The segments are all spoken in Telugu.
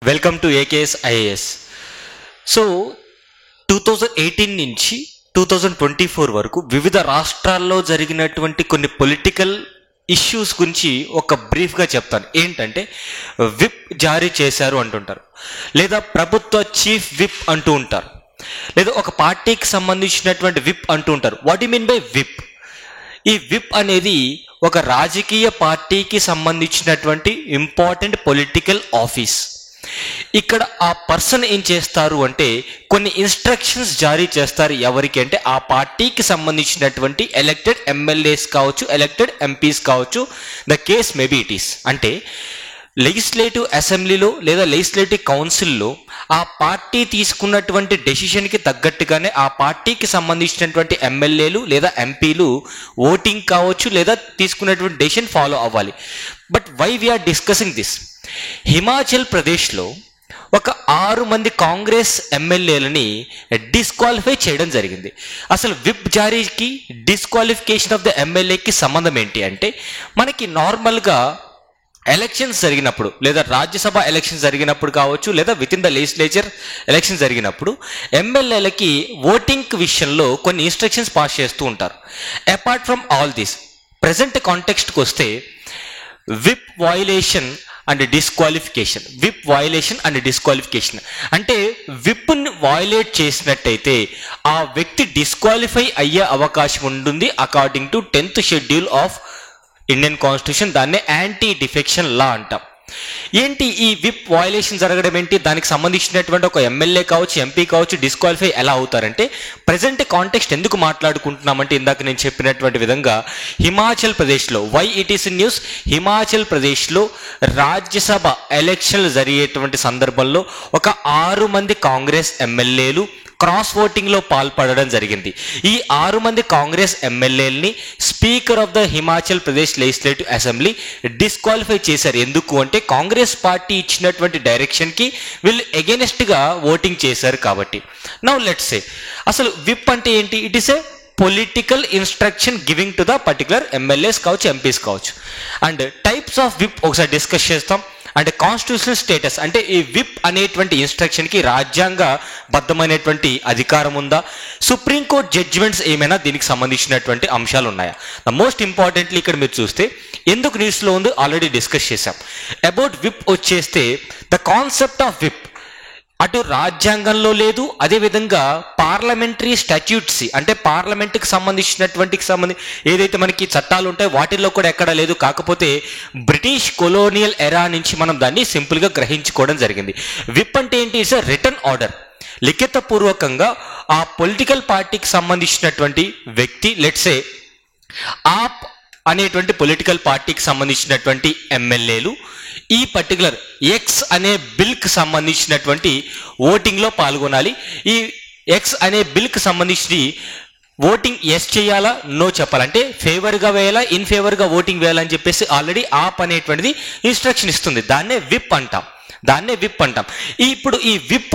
Welcome to AKS IAS. So 2018 నుంచి 2024 వరకు వివిధ రాష్ట్రాల్లో జరిగినటువంటి కొన్ని పొలిటికల్ ఇష్యూస్ గురించి ఒక బ్రీఫ్గా చెప్తాను. ఏంటంటే విప్ జారీ చేశారు అంటుంటారు, లేదా ప్రభుత్వ చీఫ్ విప్ అంటూ ఉంటారు, లేదా ఒక పార్టీకి సంబంధించినటువంటి విప్ అంటూ ఉంటారు. What you mean by whip? ఈ విప్ అనేది ఒక రాజకీయ పార్టీకి సంబంధించినటువంటి ఇంపార్టెంట్ పొలిటికల్ ఆఫీస్. ఇక్కడ ఆ పర్సన్ ఏం చేస్తారు అంటే కొన్ని ఇన్స్ట్రక్షన్స్ జారీ చేస్తారు. ఎవరికి అంటే ఆ పార్టీకి సంబంధించినటువంటి ఎలక్టెడ్ ఎమ్మెల్యేస్ కావచ్చు, ఎలక్టెడ్ ఎంపీస్ కావచ్చు, the case maybe it is. అంటే లెజిస్లేటివ్ అసెంబ్లీలో లేదా లెజిస్లేటివ్ కౌన్సిల్లో ఆ పార్టీ తీసుకున్నటువంటి డెసిషన్కి తగ్గట్టుగానే ఆ పార్టీకి సంబంధించినటువంటి ఎమ్మెల్యేలు లేదా ఎంపీలు ఓటింగ్ కావచ్చు లేదా తీసుకున్నటువంటి డెసిషన్ ఫాలో అవ్వాలి. But why we are discussing this? Himachal ప్రదేశ్లో ఒక 6 మంది కాంగ్రెస్ ఎమ్మెల్యేలని డిస్క్వాలిఫై చేయడం జరిగింది. అసలు విప్ జారీకి డిస్క్వాలిఫికేషన్ ఆఫ్ ద ఎమ్మెల్యేకి సంబంధం ఏంటి అంటే, మనకి నార్మల్గా ఎలక్షన్స్ జరిగినప్పుడు లేదా రాజ్యసభ ఎలక్షన్స్ జరిగినప్పుడు కావచ్చు లేదా within the legislature election జరిగినప్పుడు ఎమ్మెల్యేలకి ఓటింగ్ విషయంలో కొన్ని ఇన్స్ట్రక్షన్స్ పాస్ చేస్తూ ఉంటారు. Apart from all this, present కాంటెక్స్ట్కి వస్తే whip violation and disqualification, whip violation and disqualification అంటే విప్ని వయలేట్ చేసినట్టయితే ఆ వ్యక్తి డిస్క్వాలిఫై అయ్యే అవకాశం ఉంటుంది according to 10th schedule of Indian constitution. దాన్నే యాంటీ డిఫెక్షన్ లా అంటాం. ఏంటి ఈ విప్ వయలేషన్ జరగడం ఏంటి? దానికి సంబంధించినటువంటి ఒక ఎమ్మెల్యే కావచ్చు, ఎంపీ కావచ్చు డిస్క్వాలిఫై ఎలా అవుతారంటే, ప్రజెంట్ కాంటెక్స్ట్ ఎందుకు మాట్లాడుకుంటున్నామంటే ఇందాక నేను చెప్పినటువంటి విధంగా హిమాచల్ ప్రదేశ్లో, why it is news, Himachal ప్రదేశ్లో రాజ్యసభ ఎలక్షన్లు జరిగేటువంటి సందర్భంలో ఒక 6 మంది కాంగ్రెస్ ఎమ్మెల్యేలు క్రాస్ ఓటింగ్లో పాల్పడడం జరిగింది. ఈ 6 మంది కాంగ్రెస్ ఎమ్మెల్యేలని speaker of the Himachal Pradesh legislative assembly disqualify చేశారు. ఎందుకు అంటే కాంగ్రెస్ పార్టీ ఇచ్చినటువంటి డైరెక్షన్కి వీళ్ళు ఎగెనిస్ట్గా ఓటింగ్ చేశారు కాబట్టి. నౌ లెట్స్ సే అసలు విప్ అంటే ఏంటి? It is A political instruction giving to the particular MLAs కావచ్చు, ఎంపీస్ కావచ్చు. అండ్ టైప్స్ ఆఫ్ విప్ ఒకసారి డిస్కస్ చేస్తాం. అంటే కాన్స్టిట్యూషనల్ స్టేటస్ అంటే ఈ విప్ అనేటువంటి ఇన్స్ట్రక్షన్కి రాజ్యాంగ బద్ధమైనటువంటి అధికారం ఉందా? సుప్రీంకోర్టు జడ్జిమెంట్స్ ఏమైనా దీనికి సంబంధించినటువంటి అంశాలు ఉన్నాయా? ద మోస్ట్ ఇంపార్టెంట్లీ ఇక్కడ మీరు చూస్తే ఎందుకు న్యూస్లో ఉంది ఆల్రెడీ డిస్కస్ చేశాం. అబౌట్ విప్ వచ్చేస్తే ద కాన్సెప్ట్ ఆఫ్ విప్ అటు రాజ్యాంగంలో లేదు, అదేవిధంగా పార్లమెంటరీ స్టాట్యూట్స్ అంటే పార్లమెంట్కి సంబంధించినటువంటి ఏదైతే మనకి చట్టాలు ఉంటాయో వాటిల్లో కూడా ఎక్కడా లేదు. కాకపోతే బ్రిటిష్ కొలోనియల్ ఎరా నుంచి మనం దాన్ని సింపుల్గా గ్రహించుకోవడం జరిగింది. విప్ అంటే ఏంటి? It's a written order. లిఖితపూర్వకంగా ఆ పొలిటికల్ పార్టీకి సంబంధించినటువంటి వ్యక్తి, లెట్సే ఆప్ అనేటువంటి పొలిటికల్ పార్టీకి సంబంధించినటువంటి ఎమ్మెల్యేలు ఈ పర్టికులర్ ఎక్స్ అనే బిల్కి సంబంధించినటువంటి ఓటింగ్లో పాల్గొనాలి. ఈ ఎక్స్ అనే బిల్కి సంబంధించి ఓటింగ్ ఎస్ చేయాలా, నో చెప్పాలంటే ఫేవర్గా వేయాలా, ఇన్ ఫేవర్గా ఓటింగ్ వేయాలని చెప్పేసి ఆల్రెడీ ఆప్ అనేటువంటిది ఇన్స్ట్రక్షన్ ఇస్తుంది. దాన్నే విప్ అంటాం. ఇప్పుడు ఈ విప్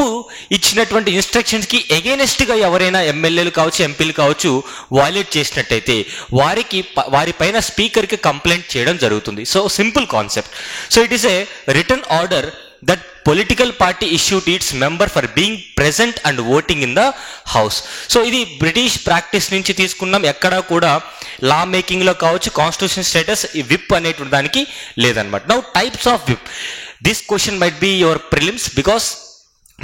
ఇచ్చినటువంటి ఇన్స్ట్రక్షన్స్కి ఎగెనిస్ట్గా ఎవరైనా ఎమ్మెల్యేలు కావచ్చు, ఎంపీలు కావచ్చు వయలేట్ చేసినట్టయితే వారిపైన స్పీకర్కి కంప్లైంట్ చేయడం జరుగుతుంది. So simple concept. So it is a written order that political party issued to its member for being present and voting in the house. So ఇది బ్రిటిష్ ప్రాక్టీస్ నుంచి తీసుకున్నాం. ఎక్కడా కూడా లా మేకింగ్లో కావచ్చు కాన్స్టిట్యూషన్ స్టేటస్ ఈ విప్ అనేటువంటి దానికి లేదనమాట. Now types of whip, this question might be your prelims because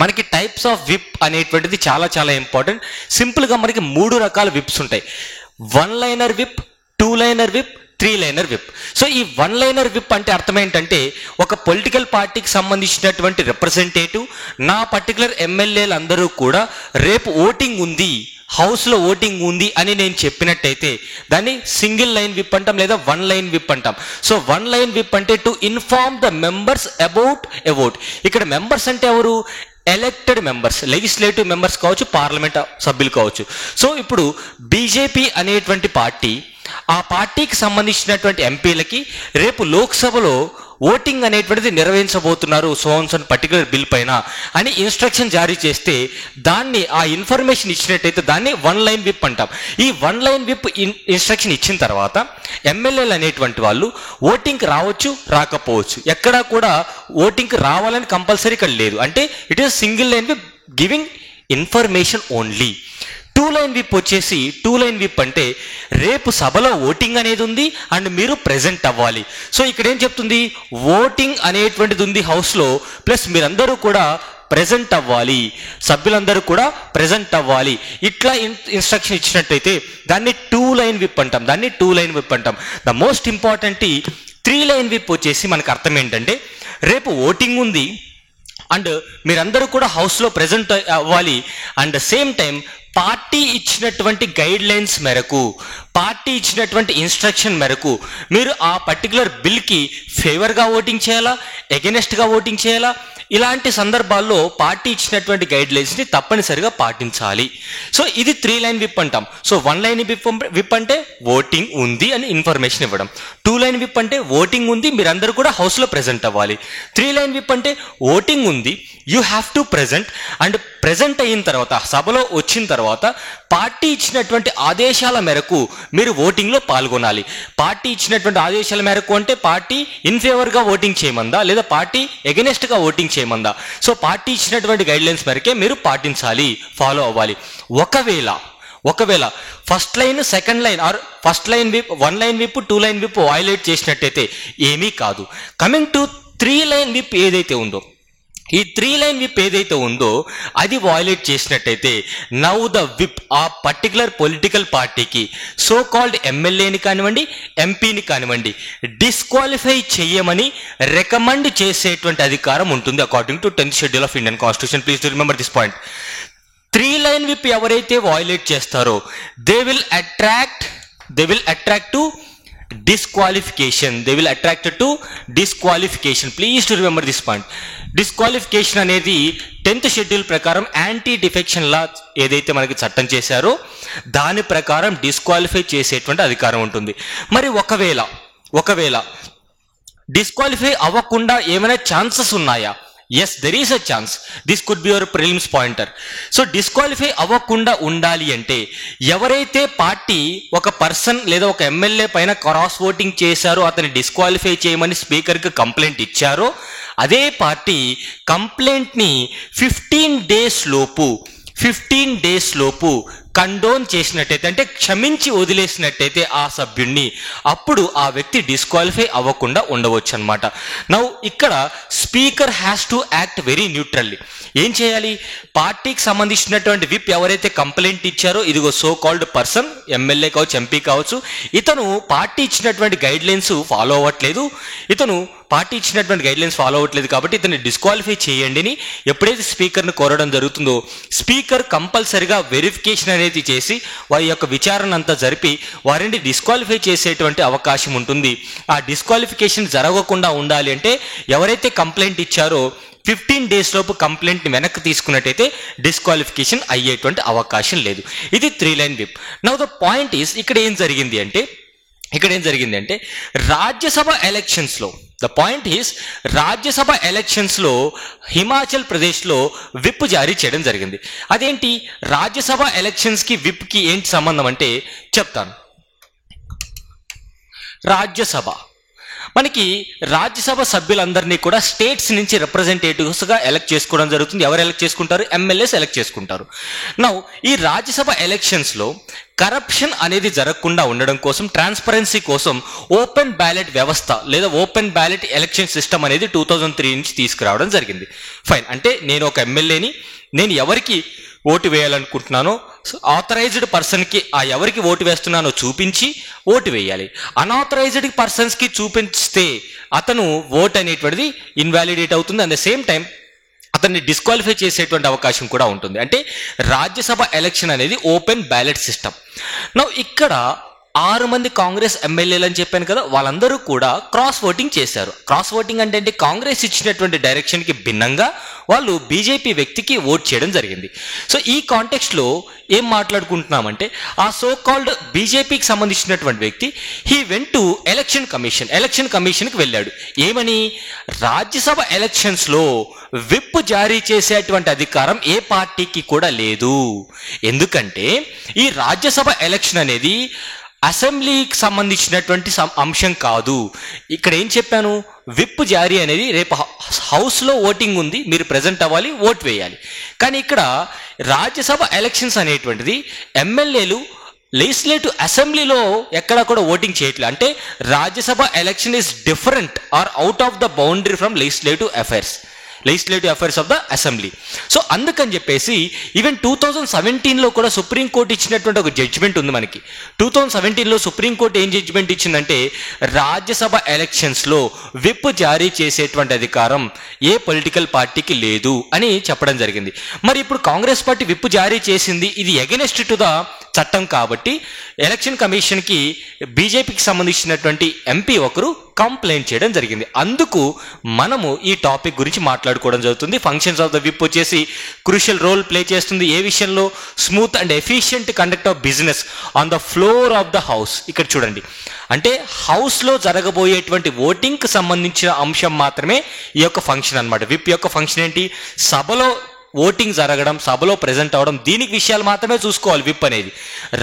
మనకి టైప్స్ ఆఫ్ విప్ అనేటువంటిది చాలా చాలా ఇంపార్టెంట్. సింపుల్గా మనకి 3 రకాల విప్స్ ఉంటాయి. 1 liner whip, 2 liner whip, 3 liner whip. So ఈ 1 లైనర్ విప్ అంటే అర్థం ఏంటంటే ఒక పొలిటికల్ పార్టీకి సంబంధించినటువంటి రిప్రజెంటేటివ్ నా పర్టికులర్ ఎమ్మెల్యేలు అందరూ కూడా రేపు ఓటింగ్ ఉంది, హౌస్లో ఓటింగ్ ఉంది అని నేను చెప్పినట్టయితే దాన్ని సింగిల్ లైన్ విప్ అంటాం లేదా 1 లైన్ విప్ అంటాం. సో 1 లైన్ విప్ అంటే to inform the members about a vote. ఇక్కడ మెంబర్స్ అంటే ఎవరు? ఎలక్టెడ్ మెంబర్స్, లెజిస్లేటివ్ మెంబర్స్ కావచ్చు, పార్లమెంట్ సభ్యులు కావచ్చు. సో ఇప్పుడు బీజేపీ అనేటువంటి పార్టీ ఆ పార్టీకి సంబంధించినటువంటి ఎంపీలకి రేపు లోక్సభలో ఓటింగ్ అనేటువంటిది నిర్వహించబోతున్నారు సోన్సన్ పర్టికులర్ బిల్ పైన అని ఇన్స్ట్రక్షన్ జారీ చేస్తే దాన్ని ఆ ఇన్ఫర్మేషన్ ఇచ్చినట్టయితే దాన్ని 1 లైన్ విప్ అంటాం. ఈ 1 లైన్ విప్ ఇన్స్ట్రక్షన్ ఇచ్చిన తర్వాత ఎమ్మెల్యేలు అనేటువంటి వాళ్ళు ఓటింగ్కి రావచ్చు, రాకపోవచ్చు. ఎక్కడా కూడా ఓటింగ్కి రావాలని కంపల్సరీ ఇక్కడ లేదు. అంటే it is single line whip giving information only. 2 line whip వచ్చేసి 2 లైన్ విప్ అంటే రేపు సభలో ఓటింగ్ అనేది ఉంది అండ్ మీరు ప్రెజెంట్ అవ్వాలి. సో ఇక్కడ ఏం చెప్తుంది, ఓటింగ్ అనేటువంటిది ఉంది హౌస్లో, ప్లస్ మీరందరూ కూడా ప్రెజెంట్ అవ్వాలి, సభ్యులందరూ కూడా ప్రెజెంట్ అవ్వాలి. ఇట్లా ఇన్స్ట్రక్షన్ ఇచ్చినట్టయితే దాన్ని 2 లైన్ విప్ అంటాం. The most important 3 line whip వచ్చేసి మనకు అర్థం ఏంటంటే రేపు ఓటింగ్ ఉంది అండ్ మీరందరూ కూడా హౌస్లో ప్రెజెంట్ అవ్వాలి అండ్ సేమ్ టైం పార్టీ ఇచ్చినటువంటి గైడ్ లైన్స్ మేరకు, పార్టీ ఇచ్చినటువంటి ఇన్స్ట్రక్షన్ మేరకు మీరు ఆ పర్టికులర్ బిల్కి ఫేవర్గా ఓటింగ్ చేయాలా, ఎగెనెస్ట్గా ఓటింగ్ చేయాలా. ఇలాంటి సందర్భాల్లో పార్టీ ఇచ్చినటువంటి గైడ్ లైన్స్ని తప్పనిసరిగా పాటించాలి. సో ఇది 3 లైన్ విప్ అంటాం. సో 1 లైన్ విప్ అంటే ఓటింగ్ ఉంది అని ఇన్ఫర్మేషన్ ఇవ్వడం. 2 లైన్ విప్ అంటే ఓటింగ్ ఉంది, మీరందరూ కూడా హౌస్లో ప్రెజెంట్ అవ్వాలి. 3 లైన్ విప్ అంటే ఓటింగ్ ఉంది, you have to present and present అయిన తర్వాత సభలో వచ్చిన తర్వాత పార్టీ ఇచ్చినటువంటి ఆదేశాల మేరకు మీరు ఓటింగ్లో పాల్గొనాలి. పార్టీ ఇచ్చినటువంటి ఆదేశాల మేరకు అంటే పార్టీ ఇన్ ఫేవర్గా ఓటింగ్ చేయమందా లేదా పార్టీ ఎగెనెస్ట్గా ఓటింగ్ చేయమందా. సో పార్టీ ఇచ్చినటువంటి గైడ్ లైన్స్ మేరకే మీరు పాటించాలి, ఫాలో అవ్వాలి. ఒకవేళ first line, second line or first line whip, 1 line whip, 2 line whip violate చేసినట్టయితే ఏమీ కాదు. కమింగ్ టు 3 లైన్ విప్ ఏదైతే ఉందో, ఈ 3 లైన్ విప్ ఏదైతే ఉందో అది వైలేట్ చేసినట్టయితే నౌ ద విప్ ఆ పర్టికులర్ పొలిటికల్ పార్టీకి సో కాల్డ్ ఎమ్మెల్యేని కానివ్వండి, ఎంపీని కానివ్వండి డిస్క్వాలిఫై చేయమని రికమెండ్ చేసేటువంటి అధికారం ఉంటుంది according to 10th schedule of Indian constitution. Please to remember this point. 3 line whip ఎవరైతే వైలేట్ చేస్తారో they will attract to disqualification. They will attract to disqualification. Please to remember this point. Disqualification అనేది 10th షెడ్యూల్ ప్రకారం యాంటీ డిఫెక్షన్ లా ఏదైతే మనకి చట్టం చేశారో దాని ప్రకారం డిస్క్వాలిఫై చేసేటువంటి అధికారం ఉంటుంది. మరి ఒకవేళ డిస్క్వాలిఫై అవ్వకుండా ఏమైనా ఛాన్సెస్ ఉన్నాయా? Yes, there is a chance. This could be your prelims pointer. So disqualify అవ్వకుండా ఉండాలి అంటే ఎవరైతే పార్టీ ఒక పర్సన్ లేదా ఒక ఎమ్మెల్యే పైన క్రాస్ ఓటింగ్ చేశారో అతన్ని డిస్క్వాలిఫై చేయమని స్పీకర్కి కంప్లైంట్ ఇచ్చారో అదే పార్టీ కంప్లైంట్ని 15 డేస్ లోపు కండోన్ చేసినట్టయితే అంటే క్షమించి వదిలేసినట్టయితే ఆ సభ్యుణ్ణి అప్పుడు ఆ వ్యక్తి డిస్క్వాలిఫై అవ్వకుండా ఉండవచ్చు అనమాట. నౌ ఇక్కడ speaker has to act very neutrally. ఏం చేయాలి? పార్టీకి సంబంధించినటువంటి విప్ ఎవరైతే కంప్లైంట్ ఇచ్చారో ఇదిగో సో కాల్డ్ పర్సన్, ఎమ్మెల్యే కావచ్చు, ఎంపీ కావచ్చు, ఇతను పార్టీ ఇచ్చినటువంటి గైడ్ లైన్స్ ఫాలో అవ్వట్లేదు, కాబట్టి ఇతన్ని డిస్క్వాలిఫై చేయండి అని ఎప్పుడైతే స్పీకర్ను కోరడం జరుగుతుందో స్పీకర్ కంపల్సరిగా వెరిఫికేషన్ అనేది చేసి వారి యొక్క విచారణ అంతా జరిపి వారిని డిస్క్వాలిఫై చేసేటువంటి అవకాశం ఉంటుంది. ఆ డిస్క్వాలిఫికేషన్ జరగకుండా ఉండాలి అంటే ఎవరైతే కంప్లైంట్ ఇచ్చారో 15 days లోపు కంప్లైంట్ని వెనక్కి తీసుకున్నట్టయితే డిస్క్వాలిఫికేషన్ అయ్యేటువంటి అవకాశం లేదు. ఇది 3 line whip. Now the point is ఇక్కడ ఏం జరిగింది అంటే రాజ్యసభ ఎలక్షన్స్లో హిమాచల్ ప్రదేశ్లో విప్ జారీ చేయడం జరిగింది. అదేంటి? రాజ్యసభ ఎలక్షన్స్కి విప్కి ఏంటి సంబంధం అంటే చెప్తాను. మనకి రాజ్యసభ సభ్యులందరినీ కూడా స్టేట్స్ నుంచి రిప్రజెంటేటివ్స్గా ఎలక్ట్ చేసుకోవడం జరుగుతుంది. ఎవరు ఎలక్ట్ చేసుకుంటారు? ఎమ్మెల్యేస్ ఎలక్ట్ చేసుకుంటారు. నౌ ఈ రాజ్యసభ ఎలక్షన్స్లో కరప్షన్ అనేది జరగకుండా ఉండడం కోసం, ట్రాన్స్పరెన్సీ కోసం ఓపెన్ బ్యాలెట్ వ్యవస్థ లేదా ఓపెన్ బ్యాలెట్ ఎలక్షన్ సిస్టమ్ అనేది 2003 నుంచి తీసుకురావడం జరిగింది. ఫైన్. అంటే నేను ఒక ఎమ్మెల్యేని, నేను ఎవరికి ఓటు వేయాలనుకుంటున్నానో ఆథరైజ్డ్ పర్సన్కి ఆ ఎవరికి ఓటు వేస్తున్నానో చూపించి ఓటు వేయాలి. అన్ఆథరైజ్డ్ పర్సన్స్కి చూపిస్తే అతను ఓట్ అనేటువంటిది ఇన్వాలిడేట్ అవుతుంది. అట్ ద సేమ్ టైం అతన్ని డిస్క్వాలిఫై చేసేటువంటి అవకాశం కూడా ఉంటుంది. అంటే రాజ్యసభ ఎలక్షన్ అనేది ఓపెన్ బ్యాలెట్ సిస్టమ్. నౌ ఇక్కడ 6 మంది కాంగ్రెస్ ఎమ్మెల్యేలు అని చెప్పాను కదా, వాళ్ళందరూ కూడా క్రాస్ ఓటింగ్ చేశారు. క్రాస్ ఓటింగ్ అంటే కాంగ్రెస్ ఇచ్చినటువంటి డైరెక్షన్కి భిన్నంగా వాళ్ళు బీజేపీ వ్యక్తికి ఓట్ చేయడం జరిగింది. సో ఈ కాంటెక్స్ట్లో ఏం మాట్లాడుకుంటున్నామంటే, ఆ సో కాల్డ్ బీజేపీకి సంబంధించినటువంటి వ్యక్తి హీ వెంట్ టు ఎలక్షన్ కమిషన్కి వెళ్ళాడు. ఏమని? రాజ్యసభ ఎలక్షన్స్లో విప్ జారీ చేసేటువంటి అధికారం ఏ పార్టీకి కూడా లేదు. ఎందుకంటే ఈ రాజ్యసభ ఎలక్షన్ అనేది అసెంబ్లీకి సంబంధించినటువంటి అంశం కాదు. ఇక్కడ ఏం చెప్పాను? విప్ జారీ అనేది రేపు హౌస్లో ఓటింగ్ ఉంది, మీరు ప్రెజెంట్ అవ్వాలి, ఓట్ వేయాలి. కానీ ఇక్కడ రాజ్యసభ ఎలక్షన్స్ అనేటువంటిది ఎమ్మెల్యేలు లెజిస్లేటివ్ అసెంబ్లీలో ఎక్కడా కూడా ఓటింగ్ చేయట్లేదు. అంటే Rajya Sabha election is different or out of the boundary from legislative affairs of the assembly. So అందుకని చెప్పేసి ఈవెన్ 2017లో కూడా సుప్రీంకోర్టు ఇచ్చినటువంటి ఒక జడ్జిమెంట్ ఉంది మనకి. 2017లో సుప్రీంకోర్టు ఏం జడ్జిమెంట్ ఇచ్చిందంటే, రాజ్యసభ ఎలక్షన్స్లో విప్ జారీ చేసేటువంటి అధికారం ఏ పొలిటికల్ పార్టీకి లేదు అని చెప్పడం జరిగింది. మరి ఇప్పుడు కాంగ్రెస్ పార్టీ విప్ జారీ చేసింది, ఇది ఎగెనెస్ట్ టు ద చట్టం కాబట్టి ఎలక్షన్ కమిషన్కి బీజేపీకి సంబంధించినటువంటి ఎంపీ ఒకరు కంప్లైంట్ చేయడం జరిగింది. అందుకు మనము ఈ టాపిక్ గురించి మాట్లాడుకోవడం జరుగుతుంది. ఫంక్షన్స్ ఆఫ్ ద విప్ వచ్చేసి క్రూషియల్ రోల్ ప్లే చేస్తుంది. ఏ విషయంలో? Smooth and efficient conduct of business on the floor of the house. ఇక్కడ చూడండి, అంటే హౌస్లో జరగబోయేటువంటి ఓటింగ్కి సంబంధించిన అంశం మాత్రమే ఈ యొక్క ఫంక్షన్ అన్నమాట. విప్ యొక్క ఫంక్షన్ ఏంటి? సభలో ఓటింగ్ జరగడం, సభలో ప్రెజెంట్ అవడం, దీనికి విషయాలు మాత్రమే చూసుకోవాలి విప్ అనేది.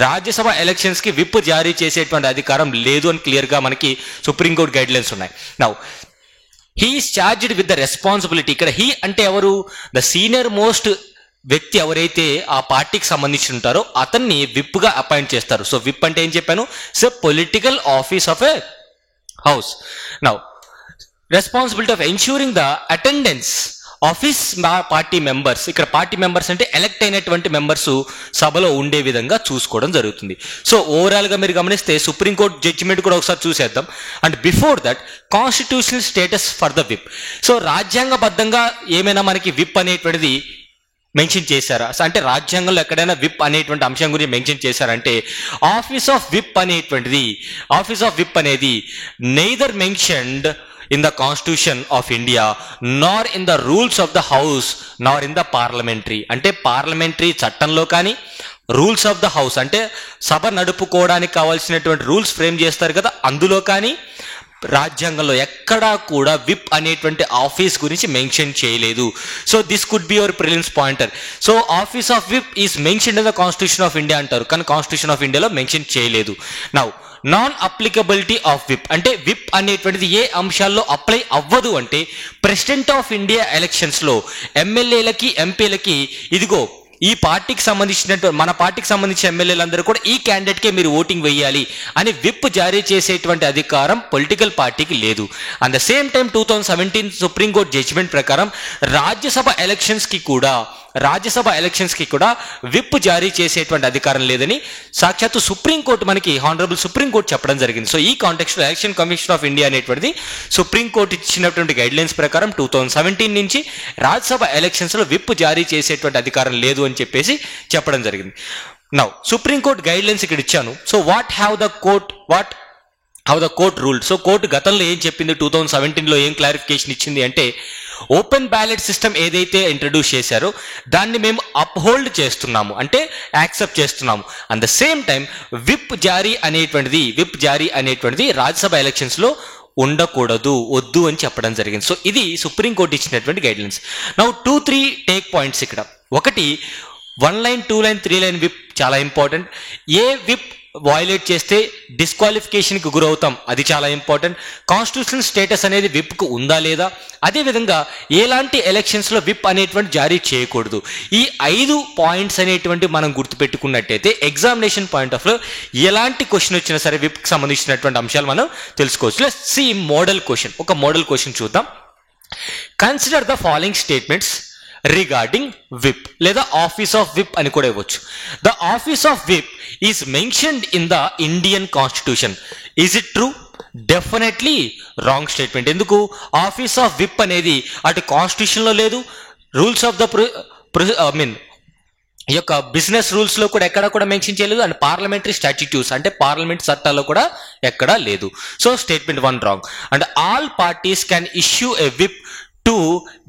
రాజ్యసభ ఎలక్షన్స్కి విప్ జారీ చేసేటువంటి అధికారం లేదు అని క్లియర్గా మనకి సుప్రీంకోర్టు గైడ్ లైన్స్ ఉన్నాయి. Now he is charged with the responsibility. ఇక్కడ హీ అంటే ఎవరు? ద సీనియర్ మోస్ట్ వ్యక్తి ఎవరైతే ఆ పార్టీకి సంబంధించి ఉంటారో అతన్ని విప్గా అపాయింట్ చేస్తారు. సో విప్ అంటే ఏం చెప్పాను? So political office of a house. Now responsibility of ensuring the attendance office party members. ఇక్కడ పార్టీ మెంబర్స్ అంటే ఎలక్ట్ అయినటువంటి మెంబర్స్ సభలో ఉండే విధంగా చూసుకోవడం జరుగుతుంది. సో ఓవరాల్గా మీరు గమనిస్తే సుప్రీంకోర్టు జడ్జిమెంట్ కూడా ఒకసారి చూసేద్దాం. And before that constitutional status for the whip. So రాజ్యాంగబద్ధంగా ఏమైనా మనకి విప్ అనేటువంటిది మెన్షన్ చేశారా? అంటే రాజ్యాంగంలో ఎక్కడైనా విప్ అనేటువంటి అంశం గురించి మెన్షన్ చేశారంటే ఆఫీస్ ఆఫ్ విప్ అనేది neither mentioned in the Constitution of India nor in the rules of the House nor in the parliamentary. అంటే పార్లమెంటరీ చట్టంలో కానీ, రూల్స్ ఆఫ్ ద హౌస్ అంటే సభ నడుపుకోవడానికి కావాల్సినటువంటి రూల్స్ ఫ్రేమ్ చేస్తారు కదా, అందులో కానీ రాజ్యాంగంలో ఎక్కడా కూడా విప్ అనేటువంటి ఆఫీస్ గురించి మెన్షన్ చేయలేదు. So this could be your prelims pointer. So office of whip is mention in the constitution of India అంటారు, కానీ కాన్స్టిట్యూషన్ ఆఫ్ ఇండియాలో మెన్షన్ చేయలేదు. Now non applicability of whip అంటే విప్ అనేటువంటిది ఏ అంశాల్లో అప్లై అవ్వదు అంటే, ప్రెసిడెంట్ ఆఫ్ ఇండియా ఎలక్షన్స్లో ఎమ్మెల్యేలకి ఎంపీలకి ఇదిగో ఈ పార్టీకి సంబంధించినటువంటి మన పార్టీకి సంబంధించిన ఎమ్మెల్యేలందరూ కూడా ఈ క్యాండిడేట్కే మీరు ఓటింగ్ వేయాలి అని విప్ జారీ చేసేటువంటి అధికారం పొలిటికల్ పార్టీకి లేదు. At the same time 2017 Supreme Court judgment ప్రకారం రాజ్యసభ ఎలక్షన్స్కి కూడా విప్ జారీ చేసేటువంటి అధికారం లేదని సాక్షాత్తు సుప్రీంకోర్టు మనకి హానరబుల్ సుప్రీంకోర్టు చెప్పడం జరిగింది. సో ఈ కాంటెక్స్ట్లో ఎలక్షన్ కమిషన్ ఆఫ్ ఇండియా అనేటువంటిది సుప్రీంకోర్టు ఇచ్చినటువంటి గైడ్ లైన్స్ ప్రకారం 2017 నుంచి రాజ్యసభ ఎలక్షన్స్లో విప్ జారీ చేసేటువంటి అధికారం లేదు అని చెప్పేసి చెప్పడం జరిగింది. నౌ సుప్రీంకోర్టు గైడ్ లైన్స్ ఇక్కడ ఇచ్చాను. So how the court ruled. So court గతంలో ఏం చెప్పింది, 2017లో ఏం క్లారిఫికేషన్ ఇచ్చింది అంటే, ఓపెన్ బ్యాలెట్ సిస్టమ్ ఏదైతే ఇంట్రడ్యూస్ చేశారో దాన్ని మేము అప్హోల్డ్ చేస్తున్నాము, అంటే యాక్సెప్ట్ చేస్తున్నాము. At the same time whip జారీ అనేటువంటిది రాజ్యసభ ఎలక్షన్స్లో ఉండకూడదు, వద్దు అని చెప్పడం జరిగింది. సో ఇది సుప్రీంకోర్టు ఇచ్చినటువంటి గైడ్లైన్స్. నౌ 2-3 టేక్ పాయింట్స్ ఇక్కడ. ఒకటి, 1 లైన్ 2 లైన్ 3 లైన్ విప్ చాలా ఇంపార్టెంట్. ఏ విప్ వయలేట్ చేస్తే డిస్క్వాలిఫికేషన్కి గురవుతాం, అది చాలా ఇంపార్టెంట్. కాన్స్టిట్యూషనల్ స్టేటస్ అనేది విప్కు ఉందా లేదా, అదేవిధంగా ఎలాంటి ఎలక్షన్స్లో విప్ అనేటువంటి జారీ చేయకూడదు. ఈ 5 పాయింట్స్ అనేటువంటి మనం గుర్తుపెట్టుకున్నట్టయితే ఎగ్జామినేషన్ పాయింట్ ఆఫ్ లో ఎలాంటి క్వశ్చన్ వచ్చినా సరే విప్కి సంబంధించినటువంటి అంశాలు మనం తెలుసుకోవచ్చు. Let's see model question. ఒక మోడల్ క్వశ్చన్ చూద్దాం. Consider the following statements regarding whip లేదా ఆఫీస్ ఆఫ్ విప్ అని కూడా ఇవ్వచ్చు. The office of whip is mentioned in the Indian constitution. Is it true? Definitely wrong statement. ఎందుకు? ఆఫీస్ ఆఫ్ విప్ అనేది అటు కాన్స్టిట్యూషన్లో లేదు, రూల్స్ ఆఫ్ ద ఈ యొక్క బిజినెస్ రూల్స్లో కూడా ఎక్కడ కూడా మెన్షన్ చేయలేదు, అండ్ పార్లమెంటరీ స్టాట్యూట్స్ అంటే పార్లమెంట్ చట్టాల్లో కూడా ఎక్కడా లేదు. So statement 1 wrong. And all parties can issue a whip to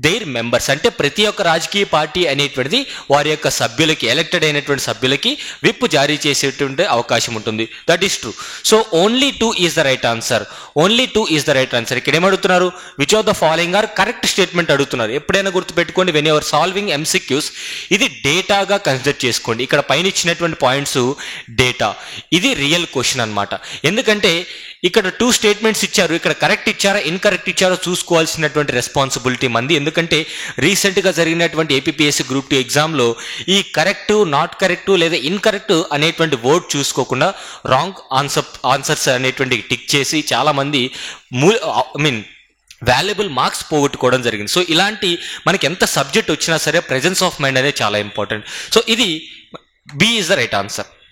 their members, అంటే ప్రతి ఒక్క రాజకీయ పార్టీ అనేటువంటిది వారి యొక్క సభ్యులకి, ఎలక్టెడ్ అయినటువంటి సభ్యులకి విప్ జారీ చేసేటువంటి అవకాశం ఉంటుంది. That is true. So only 2 is the right answer. Only 2 is the right answer. ఇక్కడ ఏమడుగుతున్నారు? Which of the following are correct statement అడుగుతున్నారు. ఎప్పుడైనా గుర్తుపెట్టుకోండి, వెన్ యువర్ సాల్వింగ్ ఎంసిక్యూస్ ఇది డేటాగా కన్సిడర్ చేసుకోండి. ఇక్కడ పైన ఇచ్చినటువంటి పాయింట్స్ డేటా, ఇది రియల్ క్వశ్చన్ అన్నమాట. ఎందుకంటే ఇక్కడ 2 స్టేట్మెంట్స్ ఇచ్చారు, ఇక్కడ కరెక్ట్ ఇచ్చారా ఇన్కరెక్ట్ ఇచ్చారో చూసుకోవాల్సినటువంటి రెస్పాన్సిబిలిటీ మంది. ఎందుకంటే రీసెంట్గా జరిగినటువంటి ఏపీపీఎస్సీ గ్రూప్ 2 ఎగ్జామ్లో ఈ కరెక్ట్, నాట్ కరెక్ట్ లేదా ఇన్కరెక్ట్ అనేటువంటి వర్డ్ చూసుకోకుండా రాంగ్ ఆన్సర్స్ అనేటువంటి టిక్ చేసి చాలామంది వాల్యుబుల్ మార్క్స్ పోగొట్టుకోవడం జరిగింది. సో ఇలాంటి మనకి ఎంత సబ్జెక్ట్ వచ్చినా సరే ప్రెజెన్స్ ఆఫ్ మైండ్ అనేది చాలా ఇంపార్టెంట్. సో ఇది B is the right answer.